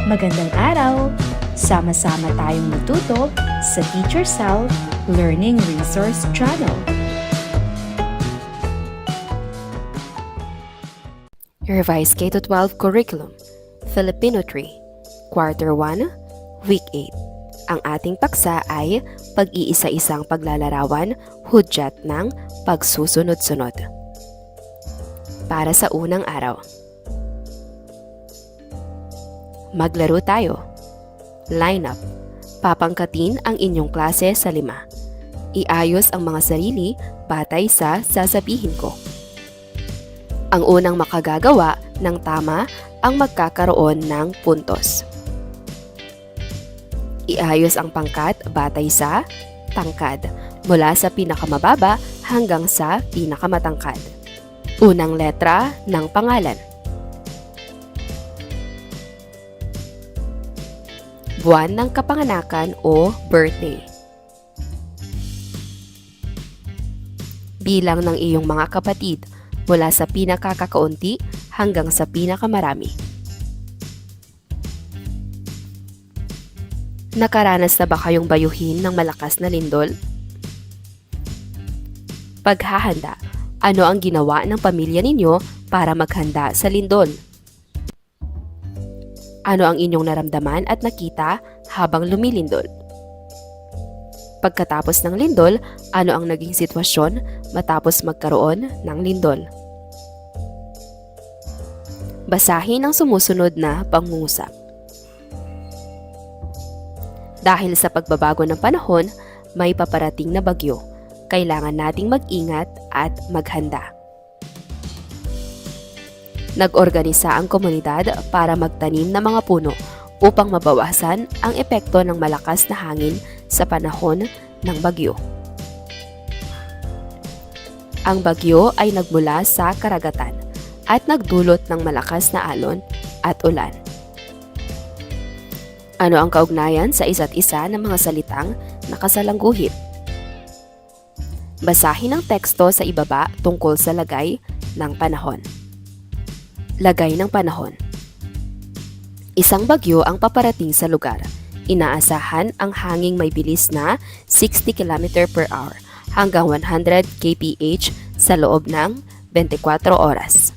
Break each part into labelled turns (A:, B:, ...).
A: Magandang araw! Sama-sama tayong matuto sa Teacher Sal Learning Resource Channel.
B: Revised K-12 Curriculum, Filipino 3, Quarter 1, Week 8. Ang ating paksa ay pag-iisa-isang paglalarawan, hudyat ng pagsusunod-sunod. Para sa unang araw. Maglaro tayo. Line up. Papangkatin ang inyong klase sa 5. Iayos ang mga sarili batay sa sasabihin ko. Ang unang makagagawa ng tama ang magkakaroon ng puntos. Iayos ang pangkat batay sa tangkad mula sa pinakamababa hanggang sa pinakamatangkad. Unang letra ng pangalan. Buwan ng kapanganakan o birthday. Bilang ng iyong mga kapatid mula sa pinakakakaunti hanggang sa pinakamarami. Nakaranas na ba kayong bayuhin ng malakas na lindol? Paghahanda, ano ang ginawa ng pamilya ninyo para maghanda sa lindol? Ano ang inyong naramdaman at nakita habang lumilindol? Pagkatapos ng lindol, ano ang naging sitwasyon matapos magkaroon ng lindol? Basahin ang sumusunod na pangungusap. Dahil sa pagbabago ng panahon, may paparating na bagyo. Kailangan nating mag-ingat at maghanda. Nag-organisa ang komunidad para magtanim ng mga puno upang mabawasan ang epekto ng malakas na hangin sa panahon ng bagyo. Ang bagyo ay nagmula sa karagatan at nagdulot ng malakas na alon at ulan. Ano ang kaugnayan sa isa't isa ng mga salitang nakasalangguhit? Basahin ang teksto sa ibaba tungkol sa lagay ng panahon. Lagay ng panahon. Isang bagyo ang paparating sa lugar. Inaasahan ang hanging may bilis na 60 km per hour hanggang 100 kph sa loob ng 24 oras.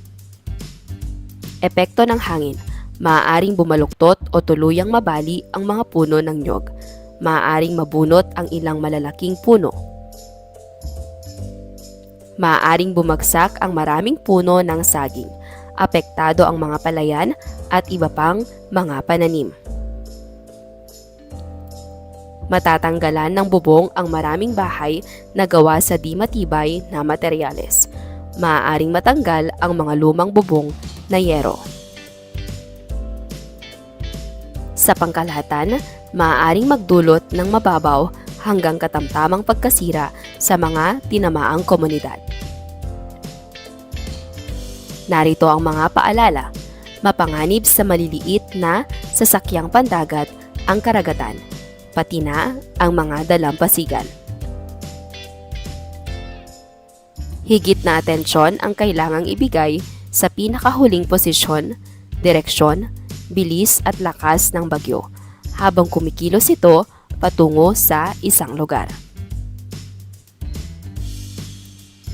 B: Epekto ng hangin. Maaaring bumaluktot o tuluyang mabali ang mga puno ng nyog. Maaaring mabunot ang ilang malalaking puno. Maaaring bumagsak ang maraming puno ng saging. Apektado ang mga palayan at iba pang mga pananim. Matatanggalan ng bubong ang maraming bahay na gawa sa di matibay na materyales. Maaaring matanggal ang mga lumang bubong na yero. Sa pangkalahatan, maaaring magdulot ng mababaw hanggang katamtamang pagkasira sa mga tinamaang komunidad. Narito ang mga paalala. Mapanganib sa maliliit na sasakyang pandagat ang karagatan, pati na ang mga dalampasigan. Higit na atensyon ang kailangang ibigay sa pinakahuling posisyon, direksyon, bilis at lakas ng bagyo habang kumikilos ito patungo sa isang lugar.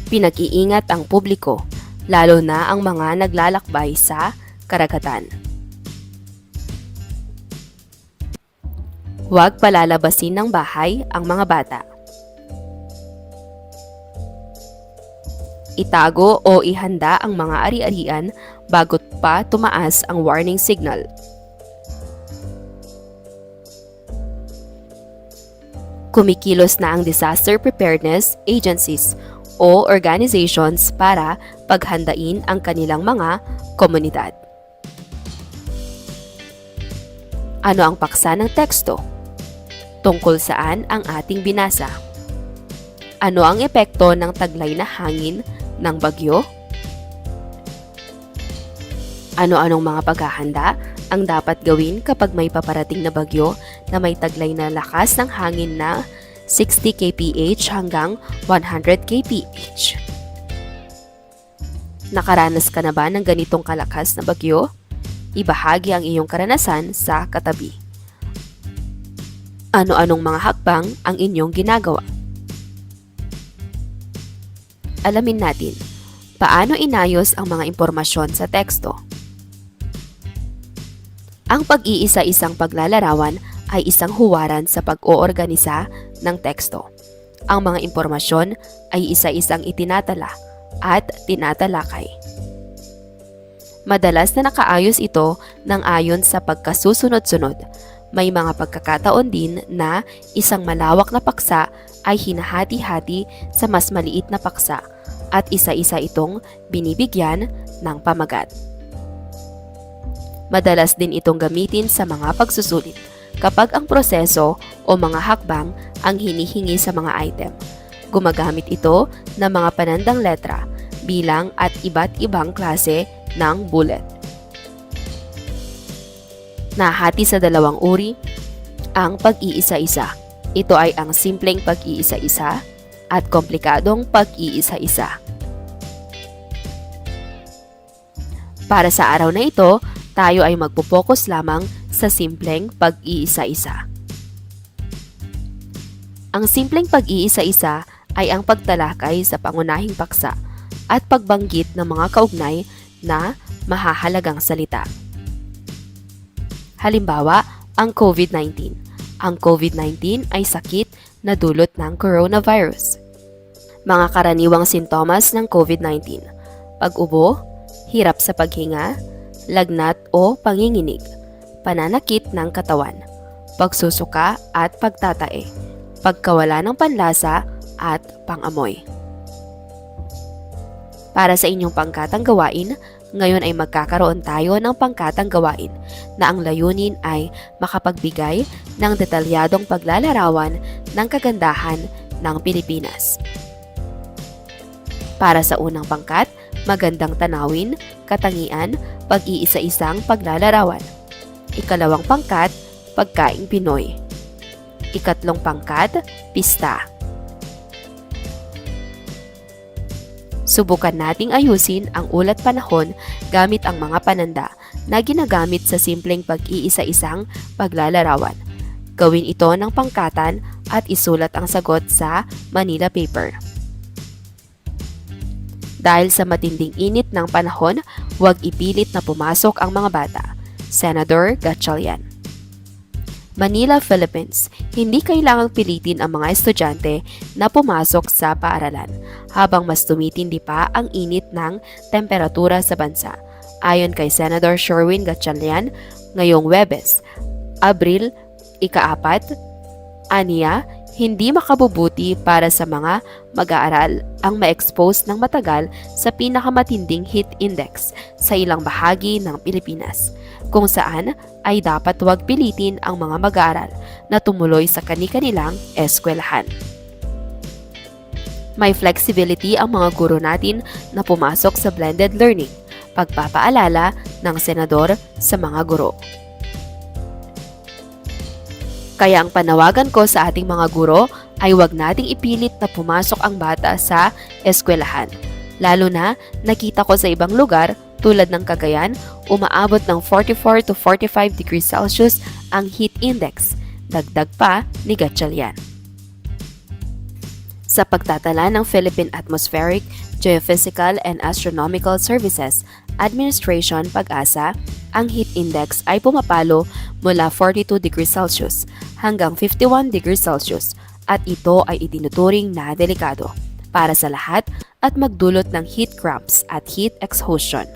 B: Pinag-iingat ang publiko, lalo na ang mga naglalakbay sa karagatan. Huwag palalabasin ng bahay ang mga bata. Itago o ihanda ang mga ari-arian bago pa tumaas ang warning signal. Kumikilos na ang disaster preparedness agencies o organizations para paghandain ang kanilang mga komunidad. Ano ang paksa ng teksto? Tungkol saan ang ating binasa? Ano ang epekto ng taglay na hangin ng bagyo? Ano-anong mga paghahanda ang dapat gawin kapag may paparating na bagyo na may taglay na lakas ng hangin na 60 kph hanggang 100 kph? Nakaranas ka na ba ng ganitong kalakas na bagyo? ibahagi ang iyong karanasan sa katabi. Ano-anong mga hakbang ang inyong ginagawa? Alamin natin, paano inayos ang mga impormasyon sa teksto? Ang pag-iisa-isang paglalarawan ay isang huwaran sa pag-oorganisa ng teksto. Ang mga impormasyon ay isa-isang itinatala at tinatalakay. Madalas na nakaayos ito ng ayon sa pagkasusunod-sunod. May mga pagkakataon din na isang malawak na paksa ay hinahati-hati sa mas maliit na paksa at isa-isa itong binibigyan ng pamagat. Madalas din itong gamitin sa mga pagsusulit kapag ang proseso o mga hakbang ang hinihingi sa mga item. Gumagamit ito ng mga panandang letra, bilang at iba't ibang klase ng bullet. Nahati sa dalawang uri ang pag-iisa-isa. Ito ay ang simpleng pag-iisa-isa at komplikadong pag-iisa-isa. Para sa araw na ito, tayo ay magpo-focus lamang sa simpleng pag-iisa-isa. Ang simpleng pag-iisa-isa ay ang pagtalakay sa pangunahing paksa at pagbanggit ng mga kaugnay na mahahalagang salita. Halimbawa, ang COVID-19. Ang COVID-19 ay sakit na dulot ng coronavirus. Mga karaniwang sintomas ng COVID-19: pag-ubo, hirap sa paghinga, lagnat o panginginig, pananakit ng katawan, pagsusuka at pagtatae, pagkawala ng panlasa at pangamoy. Para sa inyong pangkatang gawain, ngayon ay magkakaroon tayo ng pangkatang gawain na ang layunin ay makapagbigay ng detalyadong paglalarawan ng kagandahan ng Pilipinas. Para sa unang pangkat, magandang tanawin, katangian, pag-iisa-isang paglalarawan. Ikalawang pangkat, pagkaing Pinoy. Ikatlong pangkat, pista. Subukan nating ayusin ang ulat panahon gamit ang mga pananda na ginagamit sa simpleng pag-iisa-isang paglalarawan. Gawin ito ng pangkatan at isulat ang sagot sa Manila paper. Dahil sa matinding init ng panahon, huwag ipilit na pumasok ang mga bata. Senador Gatchalian. Manila, Philippines. Hindi kailangang pilitin ang mga estudyante na pumasok sa paaralan habang mas tumitindi pa ang init ng temperatura sa bansa. Ayon kay Senator Sherwin Gatchalian, ngayong Huwebes, Abril 4, aniya, hindi makabubuti para sa mga mag-aaral ang ma-expose ng matagal sa pinakamatinding heat index sa ilang bahagi ng Pilipinas, kung saan ay dapat huwag pilitin ang mga mag-aaral na tumuloy sa kani-kanilang eskwelahan. May flexibility ang mga guro natin na pumasok sa blended learning, pagpapaalala ng senador sa mga guro. Kaya ang panawagan ko sa ating mga guro ay huwag nating ipilit na pumasok ang bata sa eskwelahan. Lalo na nakita ko sa ibang lugar tulad ng Cagayan, umaabot ng 44 to 45 degrees Celsius ang heat index. Dagdag pa ni Gatchalian. Sa pagtatala ng Philippine Atmospheric, Geophysical and Astronomical Services Administration PAGASA, ang heat index ay pumapalo mula 42 degrees Celsius hanggang 51 degrees Celsius at ito ay itinuturing na delikado para sa lahat at magdulot ng heat cramps at heat exhaustion.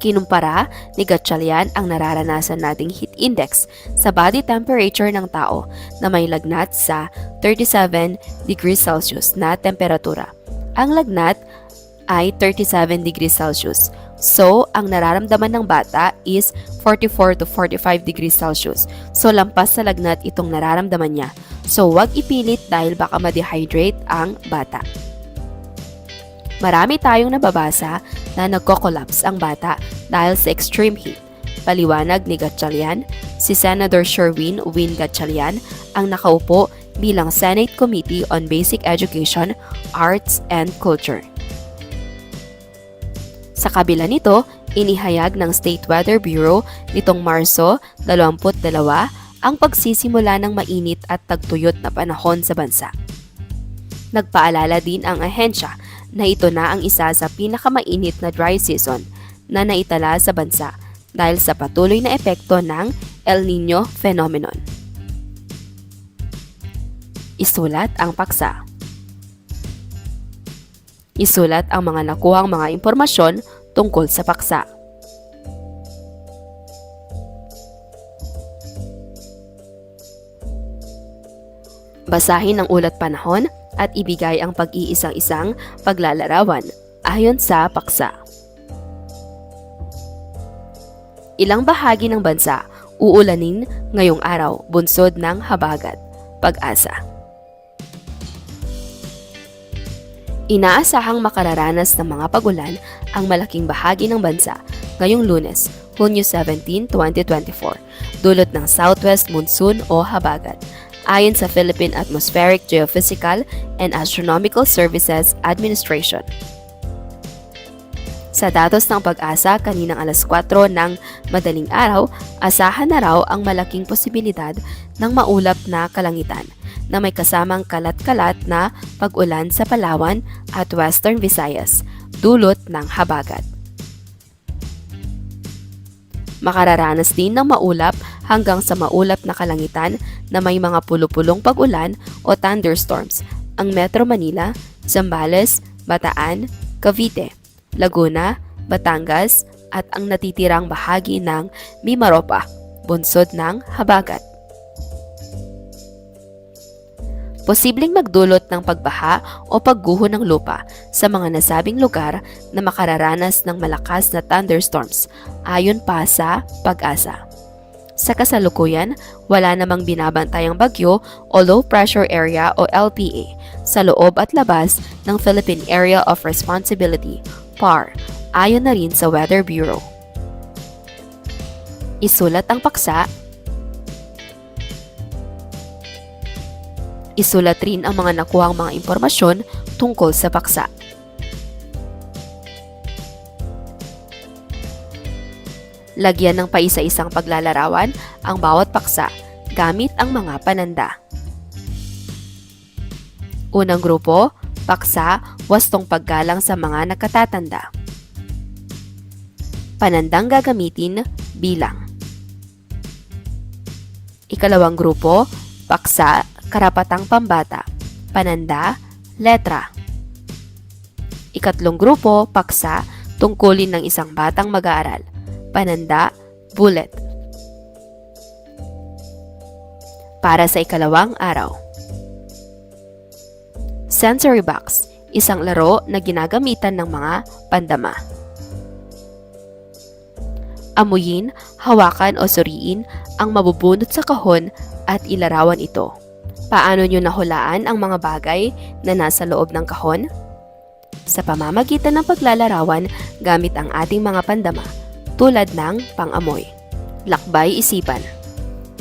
B: Kinumpara ni Gatchalian ang nararanasan nating heat index sa body temperature ng tao na may lagnat sa 37 degrees Celsius na temperatura. Ang lagnat ay 37 degrees Celsius. So, ang nararamdaman ng bata is 44 to 45 degrees Celsius. So, lampas sa lagnat itong nararamdaman niya. So, huwag ipilit dahil baka ma-dehydrate ang bata. Marami tayong nababasa na nagko-collapse ang bata dahil sa extreme heat. Paliwanag ni Gatchalian, si Senator Sherwin Gatchalian ang nakaupo bilang Senate Committee on Basic Education, Arts and Culture. Sa kabila nito, Inihayag ng State Weather Bureau nitong Marso 22 ang pagsisimula ng mainit at tagtuyot na panahon sa bansa. Nagpaalala din ang ahensya na ito na ang isa sa pinakamainit na dry season na naitala sa bansa dahil sa patuloy na epekto ng El Niño phenomenon. Isulat ang paksa. Isulat ang mga nakuhang mga impormasyon tungkol sa paksa. Basahin ang ulat panahon at ibigay ang pag-iisang-isang paglalarawan ayon sa paksa. Ilang bahagi ng bansa uulanin ngayong araw bunsod ng habagat. Pag-asa. Inaasahang makararanas ng mga pagulan ang malaking bahagi ng bansa ngayong Lunes, Hunyo 17, 2024, dulot ng southwest monsoon o habagat, ayon sa Philippine Atmospheric Geophysical and Astronomical Services Administration. Sa datos ng pag-asa kaninang alas 4 ng madaling araw, asahan na raw ang malaking posibilidad ng maulap na kalangitan na may kasamang kalat-kalat na pag-ulan sa Palawan at Western Visayas, dulot ng habagat. Makararanas din ng maulap hanggang sa maulap na kalangitan na may mga pulupulong pag-ulan o thunderstorms ang Metro Manila, Zambales, Bataan, Cavite, Laguna, Batangas at ang natitirang bahagi ng Mimaropa, bunsod ng habagat. Posibleng magdulot ng pagbaha o pagguho ng lupa sa mga nasabing lugar na makararanas ng malakas na thunderstorms, ayon pa sa pag-asa. Sa kasalukuyan, wala namang binabantayang bagyo o low pressure area o LPA sa loob at labas ng Philippine Area of Responsibility, PAR, ayon na rin sa Weather Bureau. Isulat ang paksa. Isulat rin ang mga nakuhang mga impormasyon tungkol sa paksa. Lagyan ng paisa-isang paglalarawan ang bawat paksa gamit ang mga pananda. Unang grupo, paksa, wastong paggalang sa mga nakatatanda. Panandang gagamitin, bilang. Ikalawang grupo, paksa, karapatang pambata, pananda, letra. Ikatlong grupo, paksa, tungkulin ng isang batang mag-aaral, pananda, bullet. Para sa ikalawang araw. Sensory box, isang laro na ginagamitan ng mga pandama. Amuyin, hawakan o suriin ang mabubunot sa kahon at ilarawan ito. Paano nyo nahulaan ang mga bagay na nasa loob ng kahon? Sa pamamagitan ng paglalarawan gamit ang ating mga pandama, tulad ng pang-amoy. Lakbay isipan.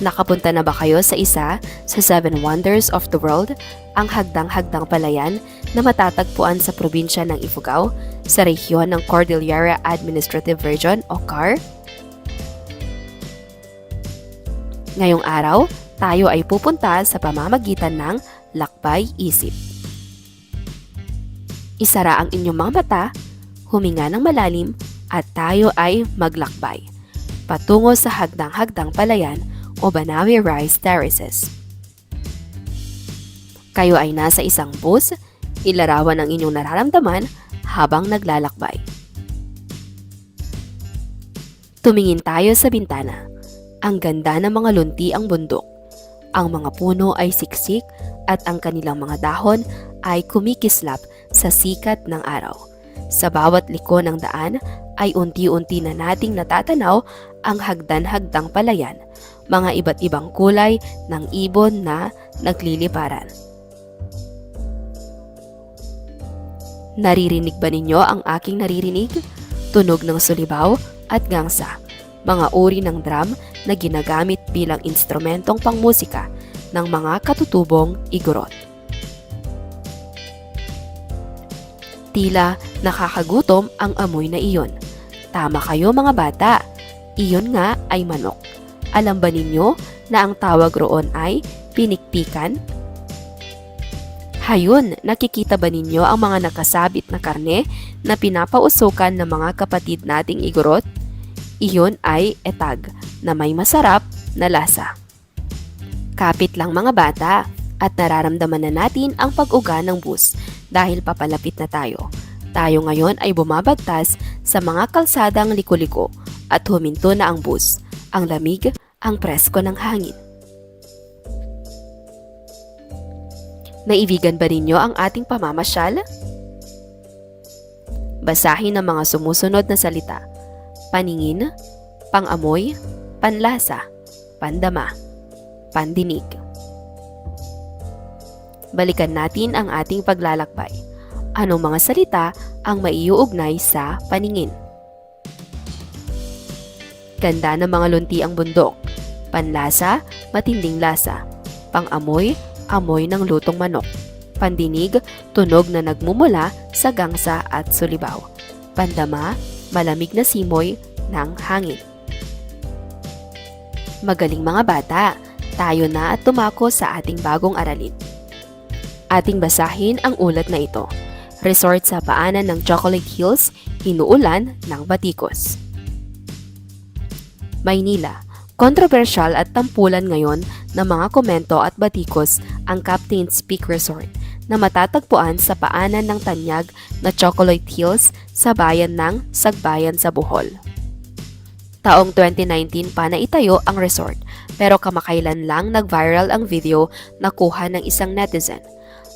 B: Nakapunta na ba kayo sa isa sa 7 Wonders of the World, ang hagdang-hagdang palayan na matatagpuan sa probinsya ng Ifugao, sa rehiyon ng Cordillera Administrative Region o CAR? Ngayong araw, tayo ay pupunta sa pamamagitan ng lakbay isip. Isara ang inyong mga mata, huminga ng malalim, at tayo ay maglakbay patungo sa hagdang-hagdang palayan o Banawe Rice Terraces. Kayo ay nasa isang bus, ilarawan ang inyong nararamdaman habang naglalakbay. Tumingin tayo sa bintana. Ang ganda ng mga lunti ang bundok. Ang mga puno ay siksik at ang kanilang mga dahon ay kumikislap sa sikat ng araw. Sa bawat liko ng daan ay unti-unti na nating natatanaw ang hagdan-hagdang palayan, mga iba't ibang kulay ng ibon na nagliliparan. Naririnig ba ninyo ang aking naririnig? Tunog ng sulibaw at gangsa, mga uri ng drum na ginagamit bilang instrumentong pangmusika ng mga katutubong igorot. Tila nakakagutom ang amoy na iyon. Tama kayo mga bata. Iyon nga ay manok. Alam ba ninyo na ang tawag roon ay pinikpikan? Hayun, nakikita ba ninyo ang mga nakasabit na karne na pinapausukan ng mga kapatid nating igorot? Iyon ay etag na may masarap na lasa. Kapit lang mga bata at nararamdaman na natin ang pag-uga ng bus dahil papalapit na tayo. Tayo ngayon ay bumabagtas sa mga kalsadang liko-liko at huminto na ang bus. Ang lamig, ang presko ng hangin. Naibigan ba ninyo ang ating pamamasyal? Basahin ang mga sumusunod na salita. Paningin, pangamoy, panlasa, pandama, pandinig. Balikan natin ang ating paglalakbay. Anong mga salita ang maiuugnay sa paningin? Ganda ng mga lunti ang bundok. Panlasa, matinding lasa. Pangamoy, amoy ng lutong manok. Pandinig, tunog na nagmumula sa gangsa at sulibaw. Pandama, malamig na simoy ng hangin. Magaling mga bata, tayo na at tumako sa ating bagong aralin. Ating basahin ang ulat na ito. Resort sa paanan ng Chocolate Hills, inuulan ng batikos. Maynila, kontrobersyal at tampulan ngayon ng mga komento at batikos ang Captain's Peak Resort na matatagpuan sa paanan ng tanyag na Chocolate Hills sa bayan ng Sagbayan sa Bohol. Taong 2019 pa na itayo ang resort pero kamakailan lang nag-viral ang video na kuha ng isang netizen.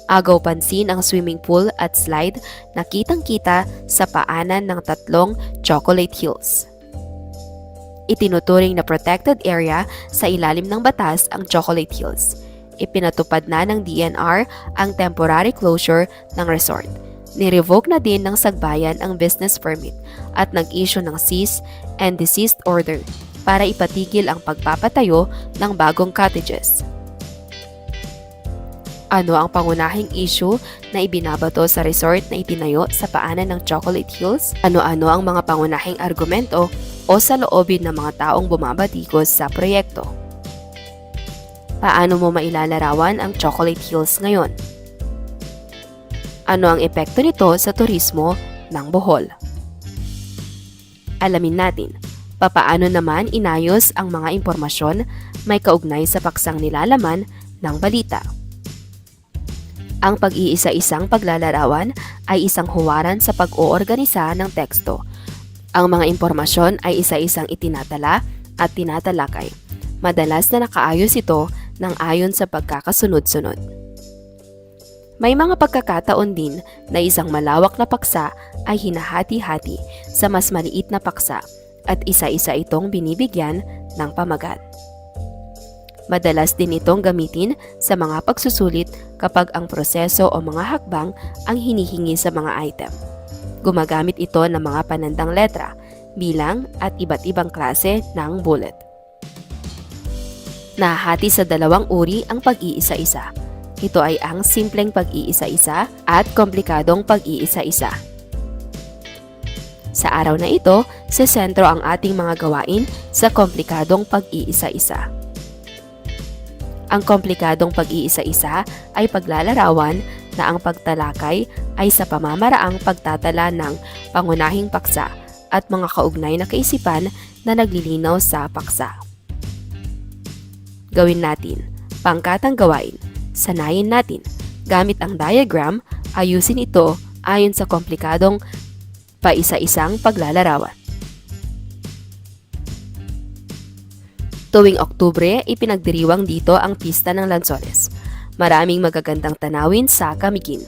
B: Agaw pansin ang swimming pool at slide na kitang-kita sa paanan ng tatlong Chocolate Hills. Itinuturing na protected area sa ilalim ng batas ang Chocolate Hills. Ipinatupad na ng DNR ang temporary closure ng resort. Nirevoke na din ng Sagbayan ang business permit at nag-issue ng cease and desist order para ipatigil ang pagpapatayo ng bagong cottages. Ano ang pangunahing issue na ibinabato sa resort na itinayo sa paanan ng Chocolate Hills? Ano-ano ang mga pangunahing argumento o saloobin ng mga taong bumabatikos sa proyekto? Paano mo mailalarawan ang Chocolate Hills ngayon? Ano ang epekto nito sa turismo ng Bohol? Alamin natin, papaano naman inayos ang mga impormasyon may kaugnay sa paksang nilalaman ng balita. Ang pag-iisa-isang paglalarawan ay isang huwaran sa pag-oorganisa ng teksto. Ang mga impormasyon ay isa-isang itinatala at tinatalakay. Madalas na nakaayos ito ng ayon sa pagkakasunod-sunod. May mga pagkakataon din na isang malawak na paksa ay hinahati-hati sa mas maliit na paksa at isa-isa itong binibigyan ng pamagat. Madalas din itong gamitin sa mga pagsusulit kapag ang proseso o mga hakbang ang hinihingi sa mga item. Gumagamit ito ng mga panandang letra, bilang at iba't ibang klase ng bullet. Nahati sa dalawang uri ang pag-iisa-isa. Ito ay ang simpleng pag-iisa-isa at komplikadong pag-iisa-isa. Sa araw na ito, sa sentro ang ating mga gawain sa komplikadong pag-iisa-isa. Ang komplikadong pag-iisa-isa ay paglalarawan na ang pagtalakay ay sa pamamaraang pagtatala ng pangunahing paksa at mga kaugnay na kaisipan na naglilinaw sa paksa. Gawin natin, pangkatang gawain, sanayin natin, gamit ang diagram, ayusin ito ayon sa komplikadong paisa-isang paglalarawan. Tuwing Oktubre, ipinagdiriwang dito ang Pista ng Lanzones. Maraming magagandang tanawin sa Camiguin.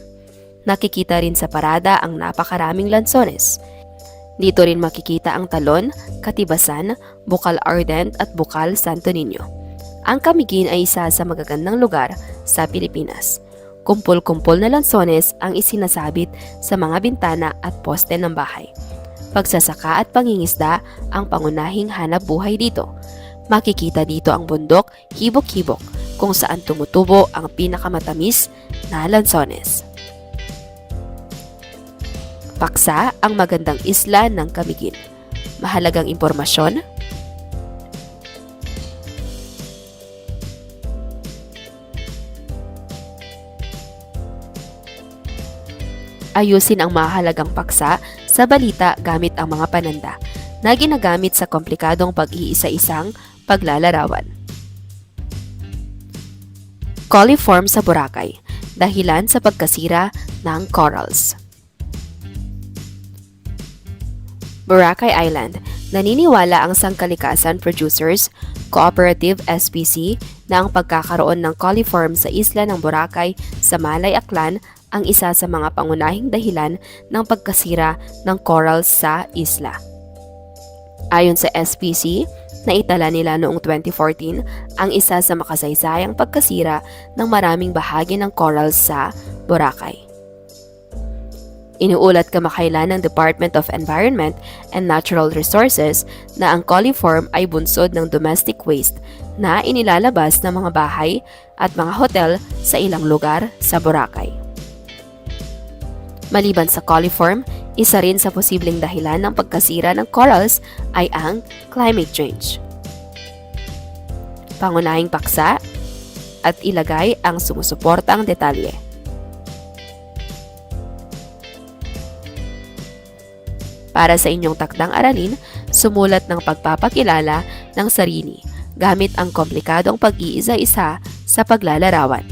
B: Nakikita rin sa parada ang napakaraming lansones. Dito rin makikita ang Talon, Katibasan, Bukal Ardent at Bukal Santo Niño. Ang Camiguin ay isa sa magagandang lugar sa Pilipinas. Kumpol-kumpol na lansones ang isinasabit sa mga bintana at poste ng bahay. Pagsasaka at pangingisda ang pangunahing hanap buhay dito. Makikita dito ang bundok, hibok-hibok, kung saan tumutubo ang pinakamatamis na lansones. Paksa ang magandang isla ng Camiguin. mahalagang impormasyon? Ayusin ang mahalagang paksa sa balita gamit ang mga pananda na ginagamit sa komplikadong pag-iisa-isang paglalarawan. Coliform sa Boracay, dahilan sa pagkasira ng corals. Boracay Island, naniniwala ang Sangkalikasan Producers Cooperative SPC na ang pagkakaroon ng coliform sa isla ng Boracay sa Malay Aklan ang isa sa mga pangunahing dahilan ng pagkasira ng corals sa isla. Ayon sa SPC, naitala nila noong 2014 ang isa sa makasaysayang pagkasira ng maraming bahagi ng corals sa Boracay. Inuulat kamakailan ng Department of Environment and Natural Resources na ang coliform ay bunsod ng domestic waste na inilalabas ng mga bahay at mga hotel sa ilang lugar sa Boracay. Maliban sa coliform, isa rin sa posibleng dahilan ng pagkasira ng corals ay ang climate change. Pangunahing paksa at ilagay ang sumusuportang detalye. Para sa inyong takdang aralin, sumulat ng pagpapakilala ng sarili gamit ang komplikadong pag-iisa-isa sa paglalarawan.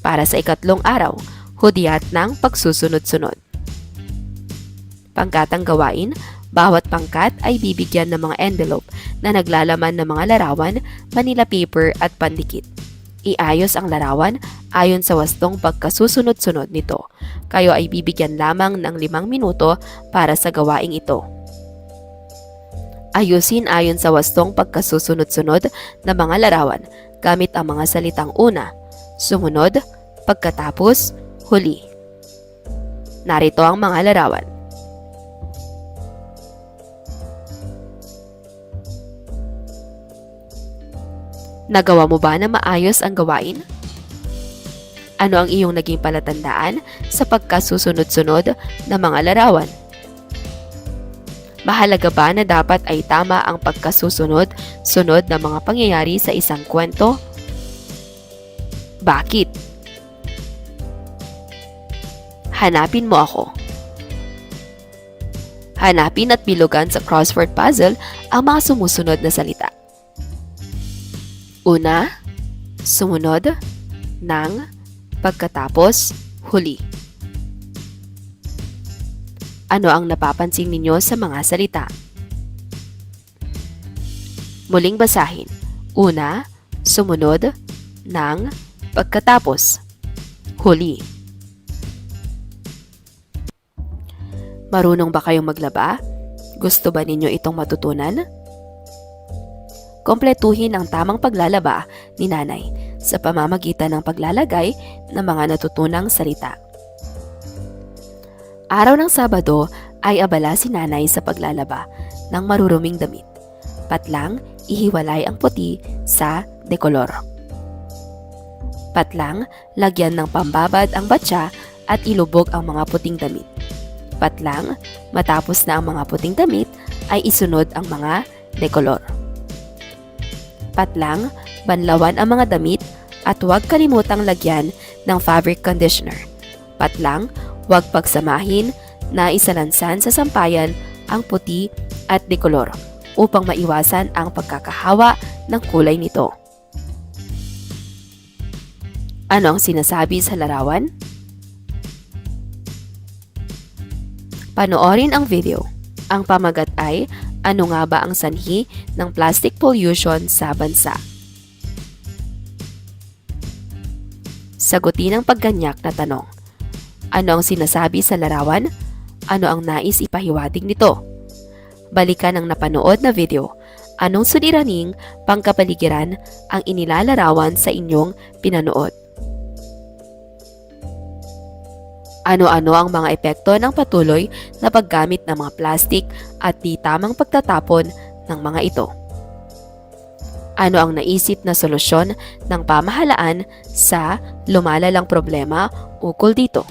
B: Para sa ikatlong araw, hudyat ng pagsusunod-sunod. Pangkatang gawain, bawat pangkat ay bibigyan ng mga envelope na naglalaman ng mga larawan, manila paper at pandikit. Iayos ang larawan ayon sa wastong pagkasusunod-sunod nito. Kayo ay bibigyan lamang ng 5 minuto para sa gawaing ito. Ayusin ayon sa wastong pagkasusunod-sunod na mga larawan gamit ang mga salitang una, sumunod, pagkatapos, huli. Narito ang mga larawan. Nagawa mo ba na maayos ang gawain? Ano ang iyong naging palatandaan sa pagkasusunod-sunod na mga larawan? Mahalaga ba na dapat ay tama ang pagkasusunod-sunod na mga pangyayari sa isang kwento? Bakit? Hanapin mo ako. Hanapin at bilugan sa crossword puzzle ang mga sumusunod na salita. Una, sumunod, ng, pagkatapos, huli. Ano ang napapansin ninyo sa mga salita? Muling basahin. Una, sumunod, ng, pagkatapos, huli. Marunong ba kayong maglaba? Gusto ba ninyo itong matutunan? Kompletuhin ang tamang paglalaba ni nanay sa pamamagitan ng paglalagay ng mga natutunang salita. Araw ng Sabado ay abala si nanay sa paglalaba ng maruruming damit. Patlang, ihiwalay ang puti sa dekolor. Patlang, lagyan ng pambabad ang batya at ilubog ang mga puting damit. Patlang, matapos na ang mga puting damit ay isunod ang mga dekolor. Patlang, banlawan ang mga damit at huwag kalimutang lagyan ng fabric conditioner. Patlang, huwag pagsamahin na isalansan sa sampayan ang puti at dekolor upang maiwasan ang pagkakahawa ng kulay nito. Ano ang sinasabi sa larawan? Panoorin ang video. Ang pamagat ay, ano nga ba ang sanhi ng plastic pollution sa bansa? Sagutin ang pagganyak na tanong. Ano ang sinasabi sa larawan? Ano ang nais ipahiwatig nito? Balikan ang napanood na video. Anong suliraning pangkapaligiran ang inilalarawan sa inyong pinanood? Ano-ano ang mga epekto ng patuloy na paggamit ng mga plastik at di tamang pagtatapon ng mga ito? Ano ang naisip na solusyon ng pamahalaan sa lumalalang problema ukol dito?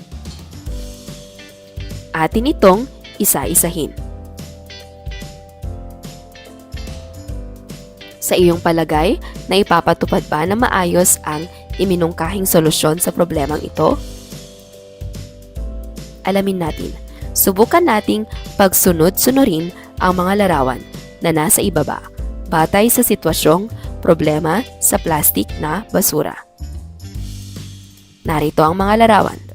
B: Atin itong isa-isahin. Sa iyong palagay, na ipapatupad ba na maayos ang iminungkahing solusyon sa problemang ito? Alamin natin. Subukan nating pagsunod-sunurin ang mga larawan na nasa ibaba batay sa sitwasyong problema sa plastik na basura. Narito ang mga larawan.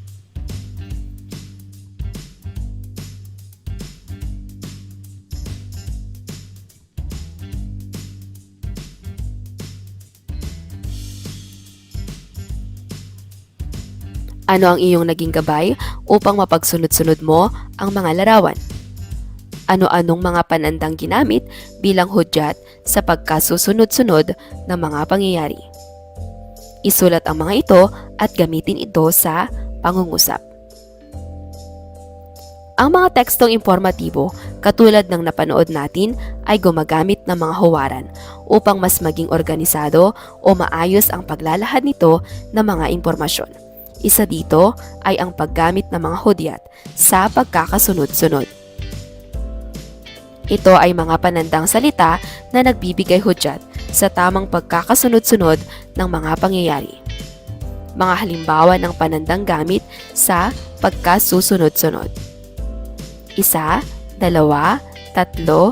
B: Ano ang iyong naging gabay upang mapagsunod-sunod mo ang mga larawan? Ano-anong mga panandang ginamit bilang hudyat sa pagkasusunod-sunod ng mga pangyayari? Isulat ang mga ito at gamitin ito sa pangungusap. Ang mga tekstong informatibo katulad ng napanood natin ay gumagamit ng mga huwaran upang mas maging organisado o maayos ang paglalahad nito ng mga impormasyon. Isa dito ay ang paggamit ng mga hudyat sa pagkakasunod-sunod. Ito ay mga panandang salita na nagbibigay hudyat sa tamang pagkakasunod-sunod ng mga pangyayari. Mga halimbawa ng panandang gamit sa pagkasusunod-sunod. 1, 2, 3, 4.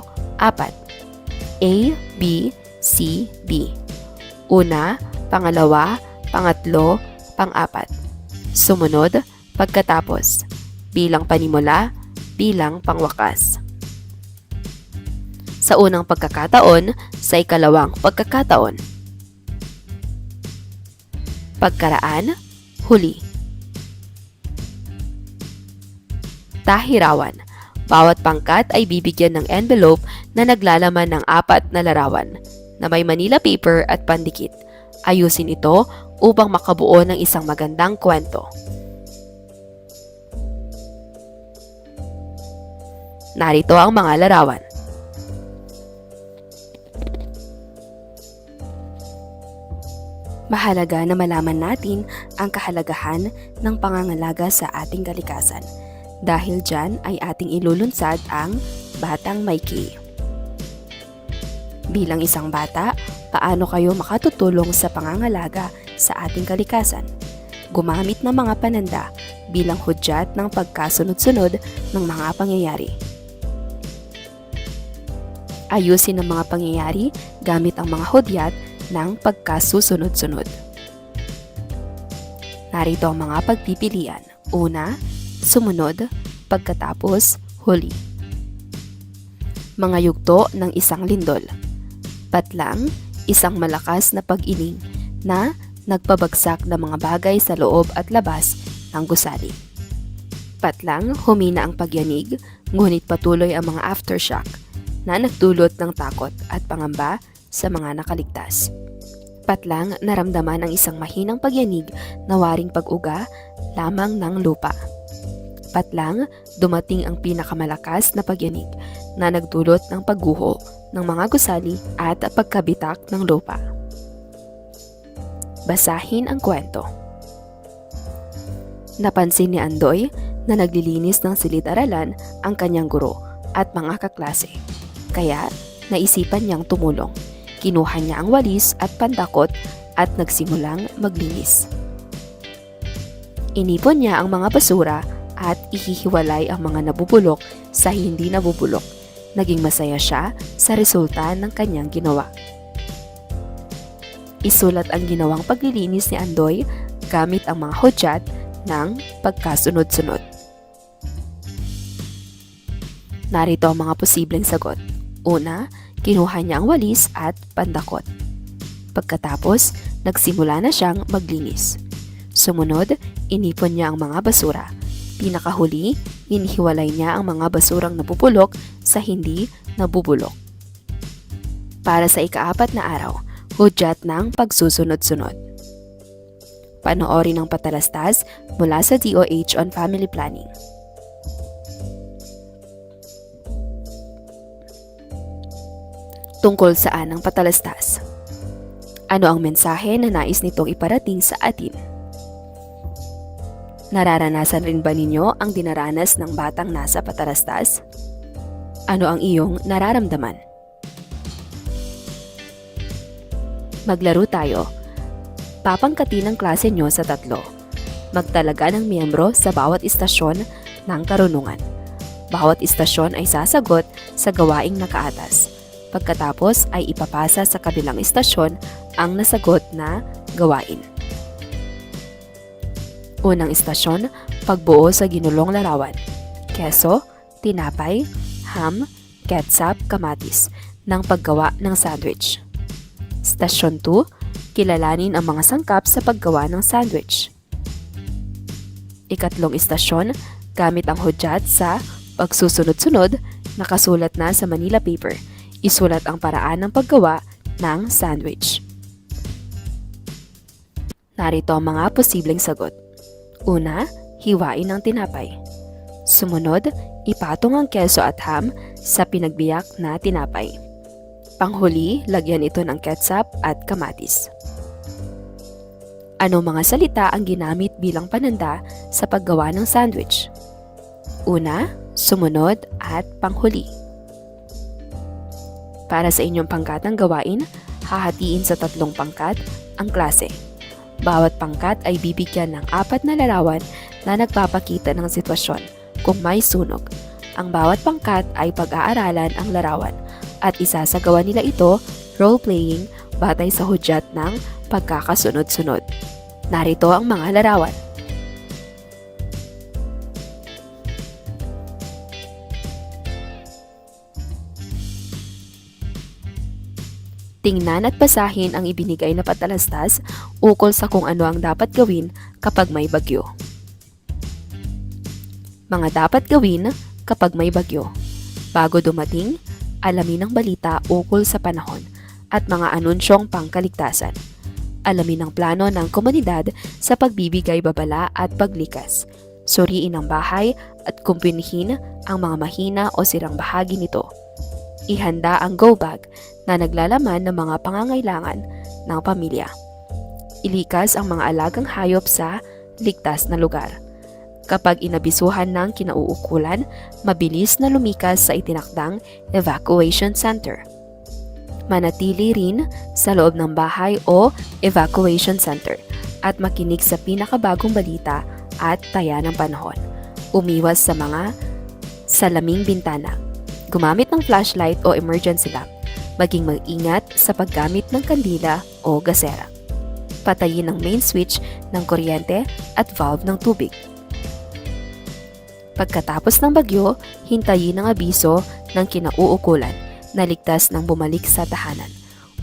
B: A, B, C, D. Una, pangalawa, pangatlo, pang-apat. Sumunod, pagkatapos. Bilang panimula, bilang pangwakas. Sa unang pagkakataon, sa ikalawang pagkakataon. Pagkaraan, huli. Tahirawan. Bawat pangkat ay bibigyan ng envelope na naglalaman ng 4 na larawan na may Manila paper at pandikit. Ayusin ito upang makabuo ng isang magandang kwento. Narito ang mga larawan. Mahalaga na malaman natin ang kahalagahan ng pangangalaga sa ating kalikasan. Dahil dyan ay ating ilulunsad ang Batang May K. Bilang isang bata, paano kayo makatutulong sa pangangalaga sa ating kalikasan? Gumamit ng mga pananda bilang hudyat ng pagkasunod-sunod ng mga pangyayari. Ayusin ang mga pangyayari gamit ang mga hudyat ng pagkasusunod-sunod. Narito ang mga pagpipilian. Una, sumunod, pagkatapos, huli. Mga yugto ng isang lindol. Patlang, isang malakas na pag-iling na nagpabagsak ng mga bagay sa loob at labas ng gusali. Patlang, humina ang pagyanig, ngunit patuloy ang mga aftershock na nagdulot ng takot at pangamba sa mga nakaligtas. Patlang, naramdaman ang isang mahinang pagyanig na waring pag-uga lamang ng lupa. Patlang, dumating ang pinakamalakas na pagyanig na nagdulot ng pagguho ng mga gusali at pagkabitak ng lupa. Basahin ang kwento. Napansin ni Andoy na naglilinis ng silid-aralan ang kanyang guro at mga kaklase. Kaya, naisipan niyang tumulong. Kinuha niya ang walis at pandakot at nagsimulang maglinis. Inipon niya ang mga basura at ihihiwalay ang mga nabubulok sa hindi nabubulok. Naging masaya siya sa resulta ng kanyang ginawa. Isulat ang ginawang paglilinis ni Andoy gamit ang mga hudyat ng pagkasunod-sunod. Narito ang mga posibleng sagot. Una, kinuha niya ang walis at pandakot. Pagkatapos, nagsimula na siyang maglinis. Sumunod, inipon niya ang mga basura. Pinakahuli, inihiwalay niya ang mga basurang nabubulok sa hindi nabubulok. Para sa ika-4 na araw, hudyat ng pagsusunod-sunod. Panoorin ang patalastas mula sa DOH on Family Planning. Tungkol saan ang patalastas? Ano ang mensahe na nais nitong iparating sa atin? Nararanasan rin ba ninyo ang dinaranas ng batang nasa patalastas? Ano ang iyong nararamdaman? Maglaro tayo. Papangkatin ang klase nyo sa 3. Magtalaga ng miyembro sa bawat istasyon ng karunungan. Bawat istasyon ay sasagot sa gawaing nakaatas. Pagkatapos ay ipapasa sa kabilang istasyon ang nasagot na gawain. Unang istasyon, pagbuo sa ginulong larawan. Keso, tinapay, ham, ketchup, kamatis ng paggawa ng sandwich. Stasyon 2, kilalanin ang mga sangkap sa paggawa ng sandwich. Ikatlong istasyon, gamit ang hudyat sa pagsusunod-sunod, nakasulat na sa Manila paper. Isulat ang paraan ng paggawa ng sandwich. Narito ang mga posibleng sagot. Una, hiwain ang tinapay. Sumunod, ipatong ang keso at ham sa pinagbiyak na tinapay. Panghuli, lagyan ito ng ketchup at kamatis. Ano mga salita ang ginamit bilang pananda sa paggawa ng sandwich? Una, sumunod at panghuli. Para sa inyong pangkatang gawain, hahatiin sa 3 pangkat ang klase. Bawat pangkat ay bibigyan ng 4 na larawan na nagpapakita ng sitwasyon kung may sunog. Ang bawat pangkat ay pag-aaralan ang larawan at isasagawa nila ito role-playing batay sa hudyat ng pagkakasunod-sunod. Narito ang mga larawan. Tingnan at basahin ang ibinigay na patalastas ukol sa kung ano ang dapat gawin kapag may bagyo. Mga dapat gawin kapag may bagyo. Bago dumating, alamin ang balita ukol sa panahon at mga anunsyong pangkaligtasan. Alamin ang plano ng komunidad sa pagbibigay babala at paglikas. Suriin ang bahay at kumpunihin ang mga mahina o sirang bahagi nito. Ihanda ang go bag na naglalaman ng mga pangangailangan ng pamilya. Ilikas ang mga alagang hayop sa ligtas na lugar. Kapag inabisuhan ng kinauukulan, mabilis na lumikas sa itinakdang evacuation center. Manatili rin sa loob ng bahay o evacuation center at makinig sa pinakabagong balita at taya ng panahon. Umiwas sa mga salaming bintana. Gumamit ng flashlight o emergency lamp. Maging mag-ingat sa paggamit ng kandila o gasera. Patayin ang main switch ng kuryente at valve ng tubig. Pagkatapos ng bagyo, hintayin ang abiso ng kinauukulan na ligtas ng bumalik sa tahanan.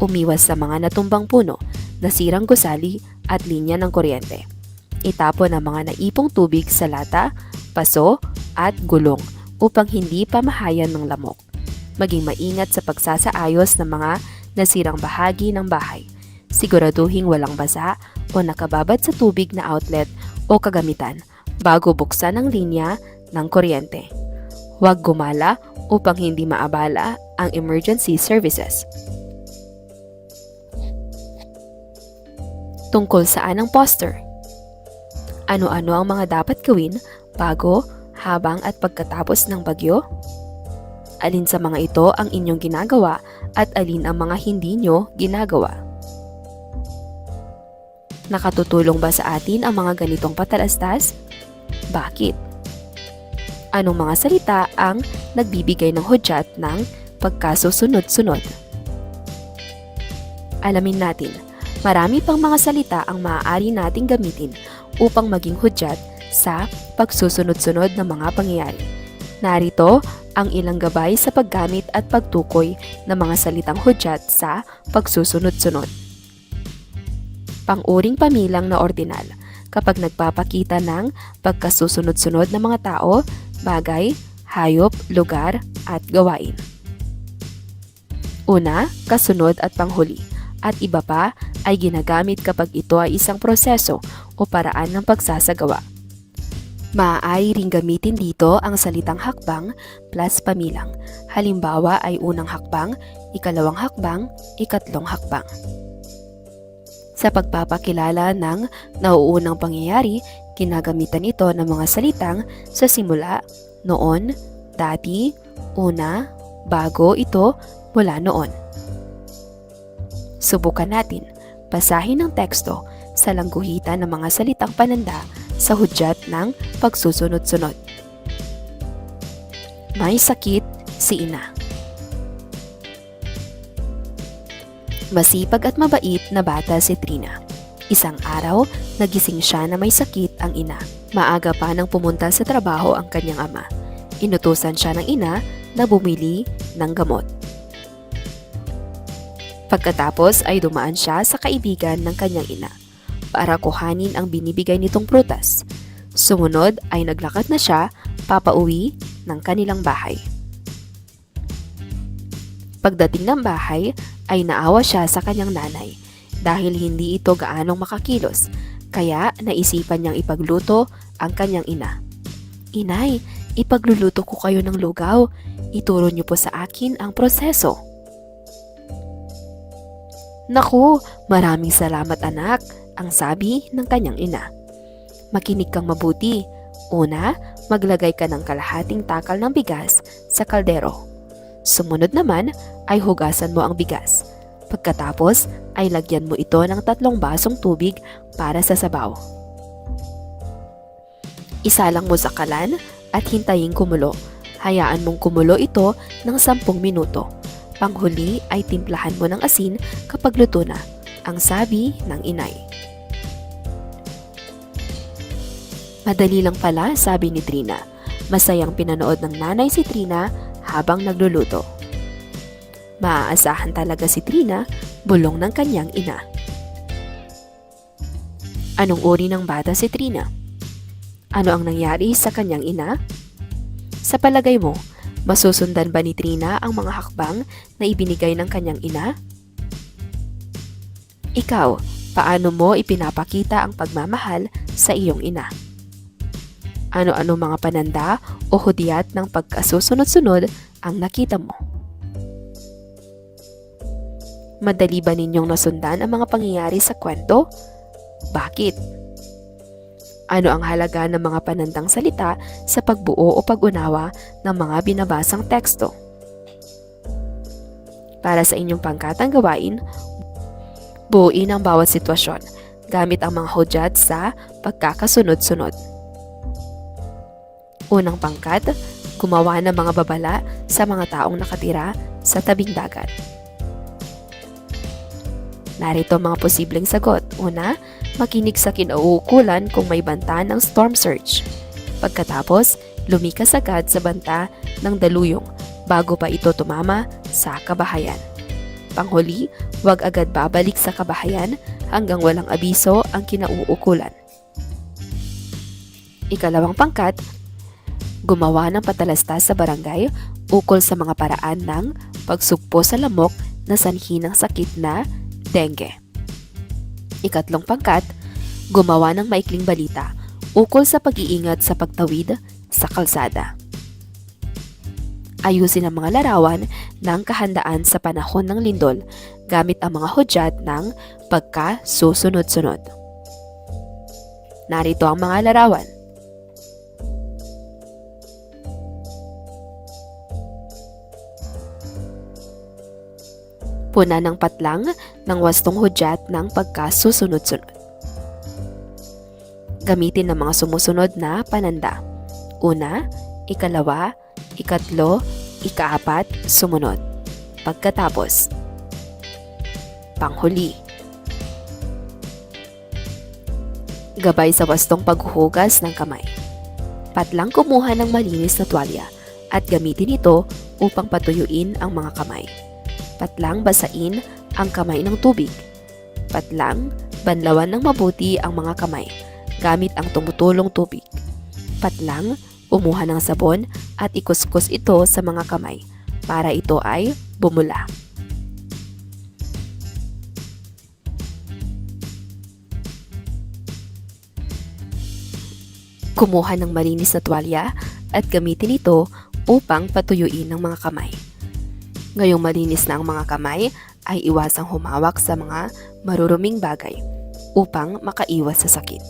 B: Umiwas sa mga natumbang puno, nasirang gusali at linya ng kuryente. Itapon ang mga naipong tubig sa lata, paso at gulong upang hindi pamahayan ng lamok. Maging maingat sa pagsasaayos ng mga nasirang bahagi ng bahay. Siguraduhing walang basa o nakababad sa tubig na outlet o kagamitan bago buksan ang linya ng kuryente. Huwag gumala upang hindi maabala ang emergency services. Tungkol saan ang poster? Ano-ano ang mga dapat gawin bago, habang at pagkatapos ng bagyo? Alin sa mga ito ang inyong ginagawa at alin ang mga hindi nyo ginagawa? Nakatutulong ba sa atin ang mga ganitong patalastas? Bakit? Anong mga salita ang nagbibigay ng hudyat ng pagkasusunod-sunod? Alamin natin, marami pang mga salita ang maaari nating gamitin upang maging hudyat sa pagsusunod-sunod ng mga pangyayari. Narito ang ilang gabay sa paggamit at pagtukoy ng mga salitang hudyat sa pagsusunod-sunod. Pang-uring pamilang na ordinal kapag nagpapakita ng pagkasusunod-sunod ng mga tao, bagay, hayop, lugar at gawain. Una, kasunod at panghuli, at iba pa ay ginagamit kapag ito ay isang proseso o paraan ng pagsasagawa. Maaari ring gamitin dito ang salitang hakbang plus pamilang. Halimbawa ay unang hakbang, ikalawang hakbang, ikatlong hakbang. Sa pagpapakilala ng nauunang pangyayari, Ginagamitan ito ng mga salitang sa simula, noon, dati, una, bago ito, mula noon. Subukan natin basahin ang teksto sa langguhitan ng mga salitang pananda sa hudyat ng pagsusunod-sunod. May sakit si ina. Masipag at mabait na bata si Trina. Isang araw, nagising siya na may sakit ang ina. Maaga pa nang pumunta sa trabaho ang kanyang ama. Inutusan siya ng ina na bumili ng gamot. Pagkatapos ay dumaan siya sa kaibigan ng kanyang ina para kuhanin ang binibigay nitong prutas. Sumunod ay naglakad na siya papauwi ng kanilang bahay. Pagdating ng bahay ay naawa siya sa kanyang nanay dahil hindi ito gaanong makakilos, kaya naisipan niyang ipagluto ang kanyang ina. "Inay, ipagluluto ko kayo ng lugaw. Ituro niyo po sa akin ang proseso." "Naku, maraming salamat anak," ang sabi ng kanyang ina. "Makinig kang mabuti. Una, maglagay ka ng kalahating takal ng bigas sa kaldero. Sumunod naman ay hugasan mo ang bigas. Pagkatapos ay lagyan mo ito ng 3 basong tubig para sa sabaw. Isalang mo sa kalan at hintayin kumulo. Hayaan mong kumulo ito ng 10 minuto. Panghuli ay timplahan mo ng asin kapag luto na," ang sabi ng inay. Madali lang pala, sabi ni Trina. Masayang pinanood ng nanay si Trina habang nagluluto. Maaasahan talaga si Trina, bulong ng kanyang ina. Anong uri ng bata si Trina? Ano ang nangyari sa kanyang ina? Sa palagay mo, masusundan ba ni Trina ang mga hakbang na ibinigay ng kanyang ina? Ikaw, paano mo ipinapakita ang pagmamahal sa iyong ina? Ano-ano mga pananda o hudyat ng pagkasusunod-sunod ang nakita mo? Madali ba ninyong nasundan ang mga pangyayari sa kwento? Bakit? Ano ang halaga ng mga panandang salita sa pagbuo o pag-unawa ng mga binabasang teksto? Para sa inyong pangkatang gawain, buuin ang bawat sitwasyon gamit ang mga hudyat sa pagkakasunod-sunod. Unang pangkat, gumawa ng mga babala sa mga taong nakatira sa tabing dagat. Narito ang mga posibleng sagot. Una, makinig sa kinauukulan kung may banta ng storm surge. Pagkatapos, lumikas agad sa banta ng daluyong bago pa ito tumama sa kabahayan. Panghuli, huwag agad babalik sa kabahayan hanggang walang abiso ang kinauukulan. Ikalawang pangkat, gumawa ng patalastas sa barangay ukol sa mga paraan ng pagsugpo sa lamok na sanhi ng sakit na dengue. Ikatlong pangkat, gumawa ng maikling balita ukol sa pag-iingat sa pagtawid sa kalsada. Ayusin ang mga larawan ng kahandaan sa panahon ng lindol gamit ang mga hudyat ng pagkasusunod-sunod. Narito ang mga larawan. Puna ng patlang ng wastong hudyat ng pagkasusunod-sunod. Gamitin ng mga sumusunod na pananda. Una, ikalawa, ikatlo, ikaapat, sumunod. Pagkatapos. Panghuli. Gabay sa wastong paghuhugas ng kamay. Patlang kumuha ng malinis na tuwalya at gamitin ito upang patuyuin ang mga kamay. Patlang basain ang kamay ng tubig. Patlang banlawan ng mabuti ang mga kamay gamit ang tumutulong tubig. Patlang umuha ng sabon at ikuskus ito sa mga kamay para ito ay bumula. Kumuha ng malinis na tuwalya at gamitin ito upang patuyuin ang mga kamay. Ngayong malinis na ang mga kamay, ay iwasang humawak sa mga maruruming bagay upang makaiwas sa sakit.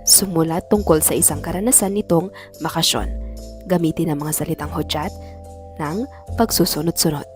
B: Sumulat tungkol sa isang karanasan nitong bakasyon. Gamitin ang mga salitang hudyat ng pagsusunod-sunod.